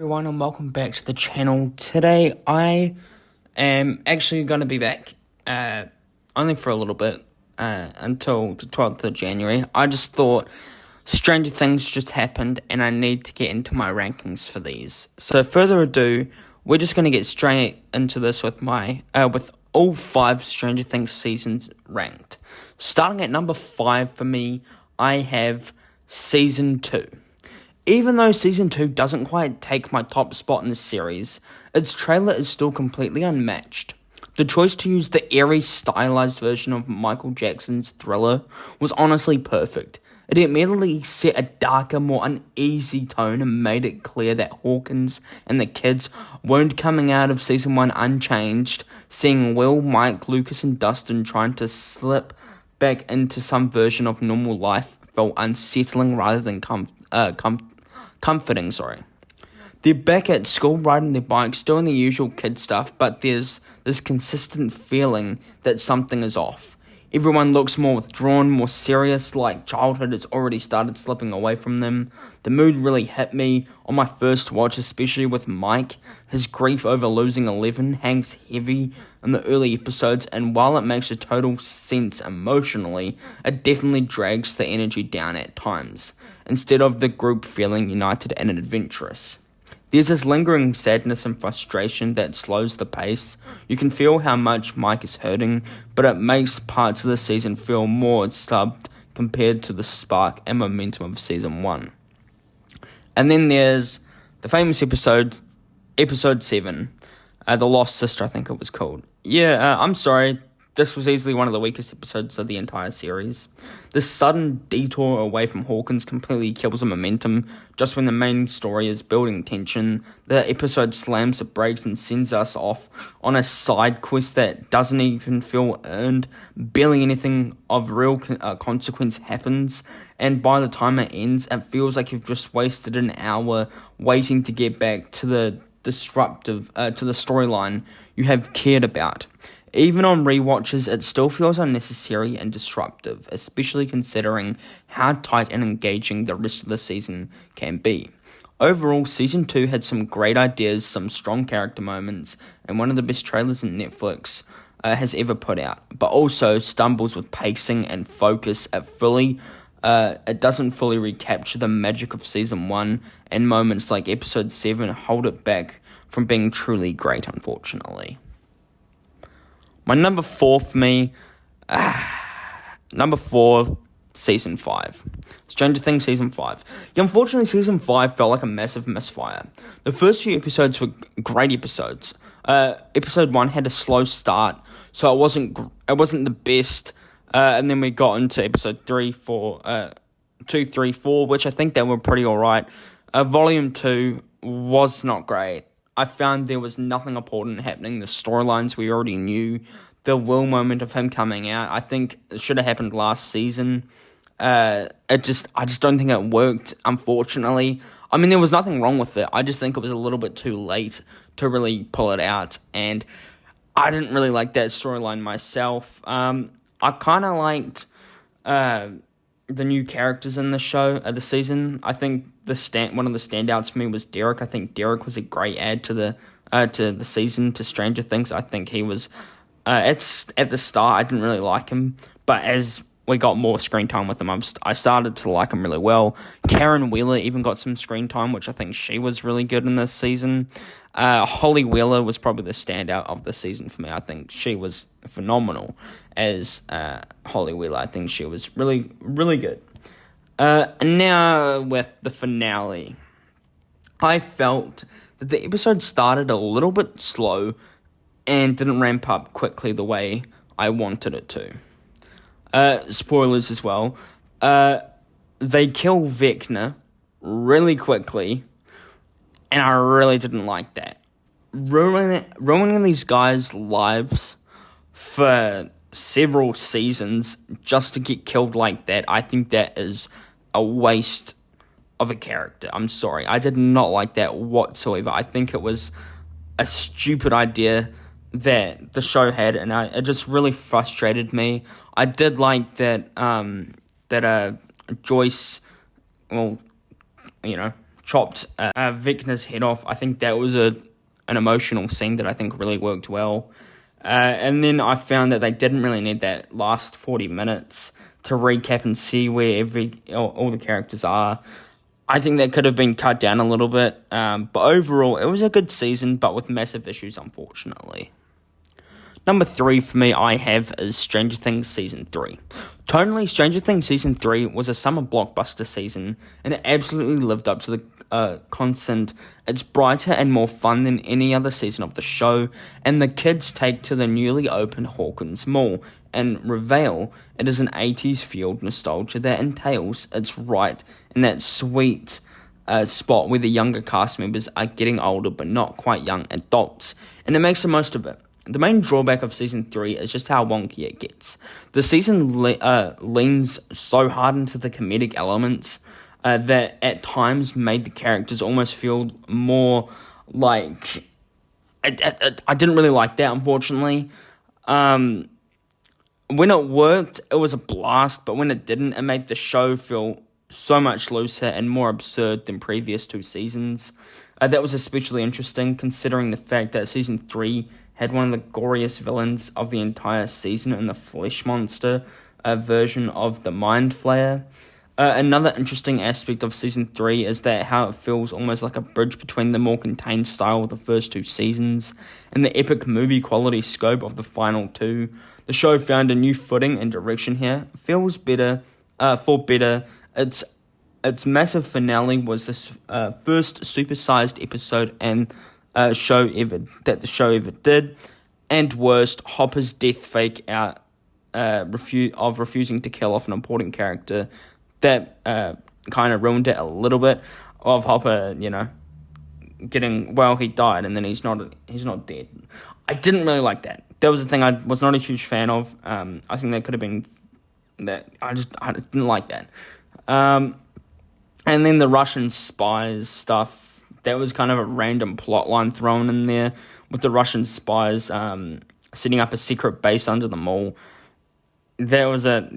Everyone, and welcome back to the channel. Today I am actually going to be back only for a little bit until the 12th of January. I just thought Stranger Things just happened and I need to get into my rankings for these. So further ado, we're just going to get straight into this with my with all 5 Stranger Things seasons ranked. Starting at number 5 for me, I have Season 2. Even though Season 2 doesn't quite take my top spot in the series, its trailer is still completely unmatched. The choice to use the eerie, stylized version of Michael Jackson's Thriller was honestly perfect. It immediately set a darker, more uneasy tone and made it clear that Hawkins and the kids weren't coming out of Season 1 unchanged. Seeing Will, Mike, Lucas and Dustin trying to slip back into some version of normal life felt unsettling rather than comforting. They're back at school riding their bikes, doing the usual kid stuff, but there's this consistent feeling that something is off. Everyone looks more withdrawn, more serious, like childhood has already started slipping away from them. The mood really hit me on my first watch, especially with Mike. His grief over losing Eleven hangs heavy in the early episodes, and while it makes a total sense emotionally, it definitely drags the energy down at times, instead of the group feeling united and adventurous. There's this lingering sadness and frustration that slows the pace. You can feel how much Mike is hurting, but it makes parts of the season feel more subbed compared to the spark and momentum of Season 1. And then there's the famous episode 7, The Lost Sister, I think it was called. I'm sorry, this was easily one of the weakest episodes of the entire series. This sudden detour away from Hawkins completely kills the momentum just when the main story is building tension. The episode slams the brakes and sends us off on a side quest that doesn't even feel earned. Barely anything of real consequence happens, and by the time it ends, it feels like you've just wasted an hour waiting to get back to the to the storyline you have cared about. Even on rewatches, it still feels unnecessary and disruptive, especially considering how tight and engaging the rest of the season can be. Overall, Season 2 had some great ideas, some strong character moments, and one of the best trailers in Netflix has ever put out, but also stumbles with pacing and focus. It doesn't fully recapture the magic of Season 1, and moments like Episode 7 hold it back from being truly great, unfortunately. My number 4 for me, Season 5. Stranger Things Season 5. Unfortunately, Season 5 felt like a massive misfire. The first few episodes were great episodes. Episode 1 had a slow start, so it wasn't the best. And then we got into Episode 2, 3, 4, which I think they were pretty alright. Volume 2 was not great. I found there was nothing important happening. The storylines we already knew. The Will moment of him coming out, I think it should have happened last season. I just don't think it worked, unfortunately. I mean, there was nothing wrong with it. I just think it was a little bit too late to really pull it out. And I didn't really like that storyline myself. I kind of liked the new characters in the show, the season. I think one of the standouts for me was Derek. I think Derek was a great add to the season, to Stranger Things. I think he was at the start I didn't really like him, but as we got more screen time with him, I started to like him really well. Karen Wheeler even got some screen time, which I think she was really good in this season. Holly Wheeler was probably the standout of the season for me. I think she was phenomenal as Holly Wheeler. I think she was really, really good. And now with the finale, I felt that the episode started a little bit slow and didn't ramp up quickly the way I wanted it to. Spoilers as well. They kill Vecna really quickly, and I really didn't like that. Ruining these guys' lives for several seasons just to get killed like that, I think that is a waste of a character. I'm sorry. I did not like that whatsoever. I think it was a stupid idea that the show had, and it just really frustrated me. I did like that Joyce, chopped Vecna's head off. I think that was an emotional scene that I think really worked well. And then I found that they didn't really need that last 40 minutes to recap and see where all the characters are. I think that could have been cut down a little bit. But overall, it was a good season, but with massive issues, unfortunately. Number 3 for me, I have is Stranger Things Season 3. Tonally, Stranger Things Season 3 was a summer blockbuster season, and it absolutely lived up to the constant. It's brighter and more fun than any other season of the show, and the kids take to the newly opened Hawkins Mall and reveal it is an 80s-fueled nostalgia that entails it's right in that sweet spot where the younger cast members are getting older but not quite young adults, and it makes the most of it. The main drawback of Season 3 is just how wonky it gets. The season leans so hard into the comedic elements that at times made the characters almost feel more like... I didn't really like that, unfortunately. When it worked, it was a blast, but when it didn't, it made the show feel so much looser and more absurd than previous 2 seasons. That was especially interesting, considering the fact that Season 3 had one of the goriest villains of the entire season in the Flesh Monster version of the Mind Flayer. Another interesting aspect of Season 3 is that how it feels almost like a bridge between the more contained style of the first 2 seasons and the epic movie quality scope of the final 2. The show found a new footing and direction here. It feels better, better. Its massive finale was this first supersized episode and the show ever did, and worst, Hopper's death fake out refusing to kill off an important character. That kind of ruined it a little bit. Of Hopper, he died and then he's not dead. I didn't really like that. That was the thing I was not a huge fan of. I think that could have been that. I didn't like that. And then the Russian spies stuff. That was kind of a random plot line thrown in there with the Russian spies setting up a secret base under the mall. It was a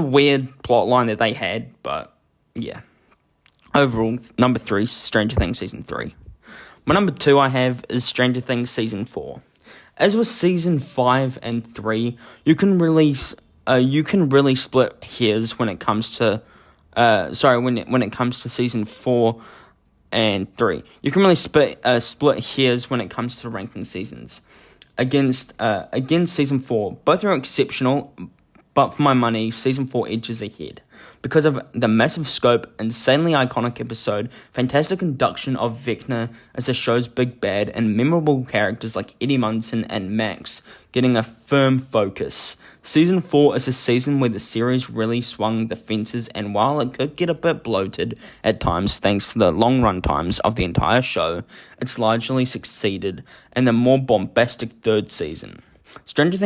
weird plot line that they had, but yeah. Overall, number 3, Stranger Things Season 3. My number 2 I have is Stranger Things Season 4. As with Season 5 and 3, you can really split hairs when it comes to when it comes to Season 4 and 3. You can really split hairs when it comes to ranking seasons. Against Season 4, both are exceptional, but for my money, Season 4 edges ahead. Because of the massive scope, insanely iconic episode, fantastic induction of Vecna as the show's big bad, and memorable characters like Eddie Munson and Max getting a firm focus. Season 4 is a season where the series really swung the fences, and while it could get a bit bloated at times thanks to the long run times of the entire show, it's largely succeeded in the more bombastic 3rd season. Stranger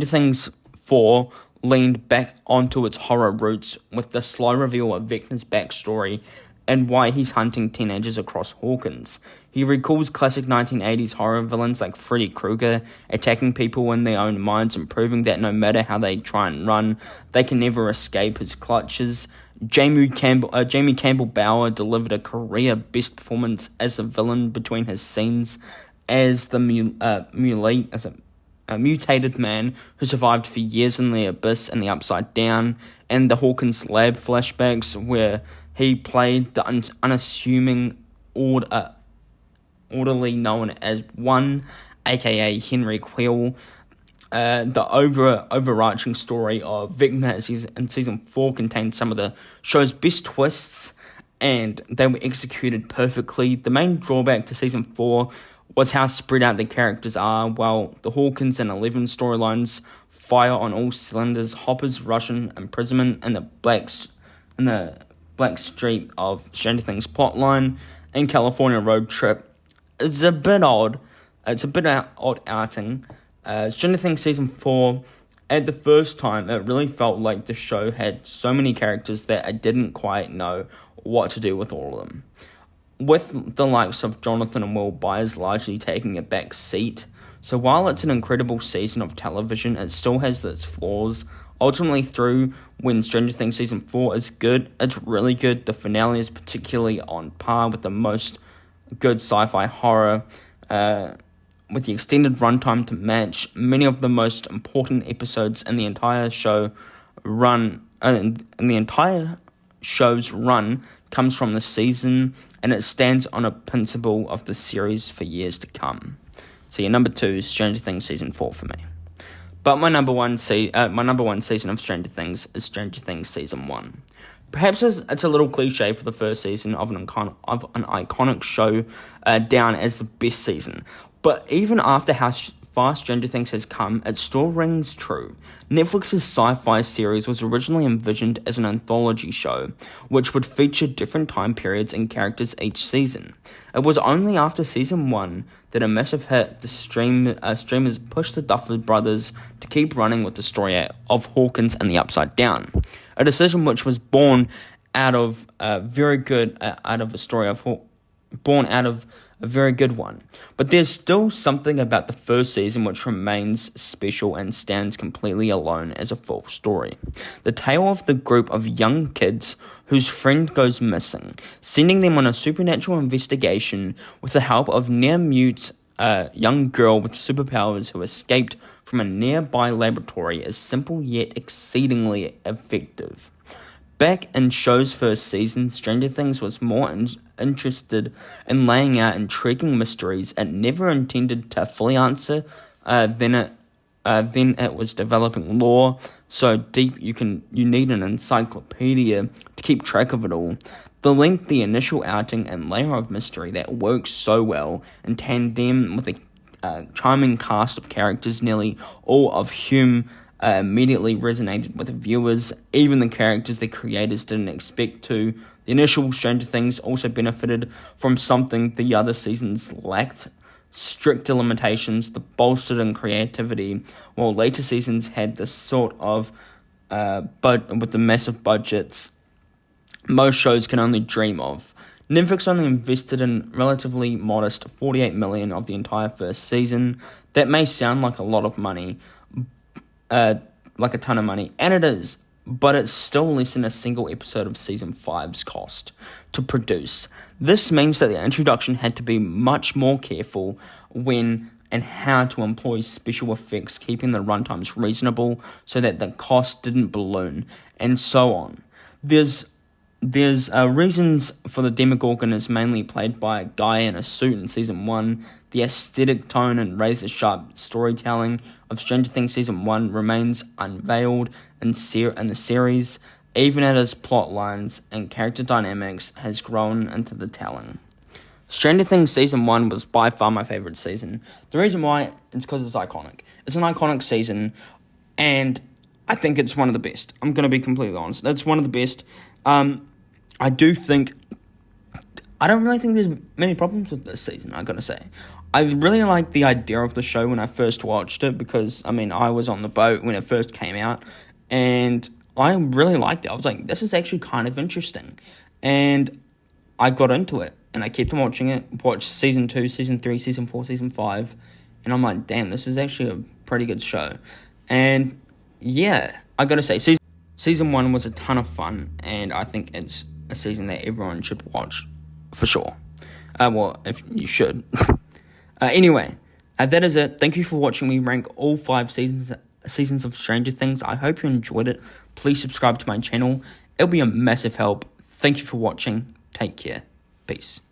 Things 4 leaned back onto its horror roots with the slow reveal of Vecna's backstory and why he's hunting teenagers across Hawkins. He recalls classic 1980s horror villains like Freddy Krueger attacking people in their own minds and proving that no matter how they try and run, they can never escape his clutches. Jamie Campbell Bower delivered a career best performance as a villain between his scenes as the a mutated man who survived for years in the Abyss and the Upside Down, and the Hawkins lab flashbacks where he played the unassuming orderly known as One, aka Henry Quill. The overarching story of Vecna in Season 4 contained some of the show's best twists, and they were executed perfectly. The main drawback to Season 4 was how spread out the characters are. While the Hawkins and Eleven storylines fire on all cylinders, Hopper's Russian imprisonment and the Black Street of Stranger Things plotline and California road trip is a bit odd. It's a bit odd outing. Stranger Things Season 4, at the first time, it really felt like the show had so many characters that I didn't quite know what to do with all of them. With the likes of Jonathan and Will Byers largely taking a back seat. So while it's an incredible season of television, it still has its flaws Ultimately, through when Stranger Things Season 4 is good, it's really good. The finale is particularly on par with the most good sci-fi horror, with the extended runtime to match. Many of the most important episodes in the entire show and the entire show's run comes from the season, and it stands on a principle of the series for years to come. So your number 2 is Stranger Things Season 4 for me. But my number one season of Stranger Things is Stranger Things Season 1. Perhaps it's a little cliche for the first season of an iconic show down as the best season. But even after how far Stranger Things has come, it still rings true. Netflix's sci-fi series was originally envisioned as an anthology show, which would feature different time periods and characters each season. It was only after Season 1 that a massive hit, the streamers pushed the Duffer Brothers to keep running with the story of Hawkins and the Upside Down, a decision which was born out of a very good one. But there's still something about the first season which remains special and stands completely alone as a full story. The tale of the group of young kids whose friend goes missing, sending them on a supernatural investigation with the help of near-mute young girl with superpowers who escaped from a nearby laboratory is simple yet exceedingly effective. Back in show's first season, Stranger Things was more interested in laying out intriguing mysteries it never intended to fully answer than it was developing lore so deep you need an encyclopedia to keep track of it all. The lengthy initial outing and layer of mystery that works so well in tandem with a charming cast of characters, nearly all of whom immediately resonated with the viewers, even the characters the creators didn't expect to. The initial Stranger Things also benefited from something the other seasons lacked: stricter limitations that bolstered in creativity, while later seasons had this sort of with the massive budgets most shows can only dream of. Netflix only invested in relatively modest $48 million of the entire first season. That may sound like a lot of money, like a ton of money, and it is, but it's still less than a single episode of Season 5's cost to produce. This means that the introduction had to be much more careful when and how to employ special effects, keeping the runtimes reasonable so that the cost didn't balloon, and so on. There's reasons for the Demogorgon is mainly played by a guy in a suit in Season 1. The aesthetic tone and razor-sharp storytelling of Stranger Things Season 1 remains unveiled in the series, even as plot lines and character dynamics has grown into the telling. Stranger Things Season 1 was by far my favourite season. The reason why is because it's iconic. It's an iconic season, and I think it's one of the best. I'm going to be completely honest. It's one of the best. I don't really think there's many problems with this season, I gotta say. I really liked the idea of the show when I first watched it because, I was on the boat when it first came out, and I really liked it. I was like, this is actually kind of interesting. And I got into it, and I kept on watching it, watched Season 2, Season 3, Season 4, Season 5, and I'm like, damn, this is actually a pretty good show. And, yeah, I gotta say, Season 1 was a ton of fun, and I think it's a season that everyone should watch, for sure. If you should. Anyway, that is it. Thank you for watching me rank all 5 seasons of Stranger Things. I hope you enjoyed it. Please subscribe to my channel. It'll be a massive help. Thank you for watching. Take care. Peace.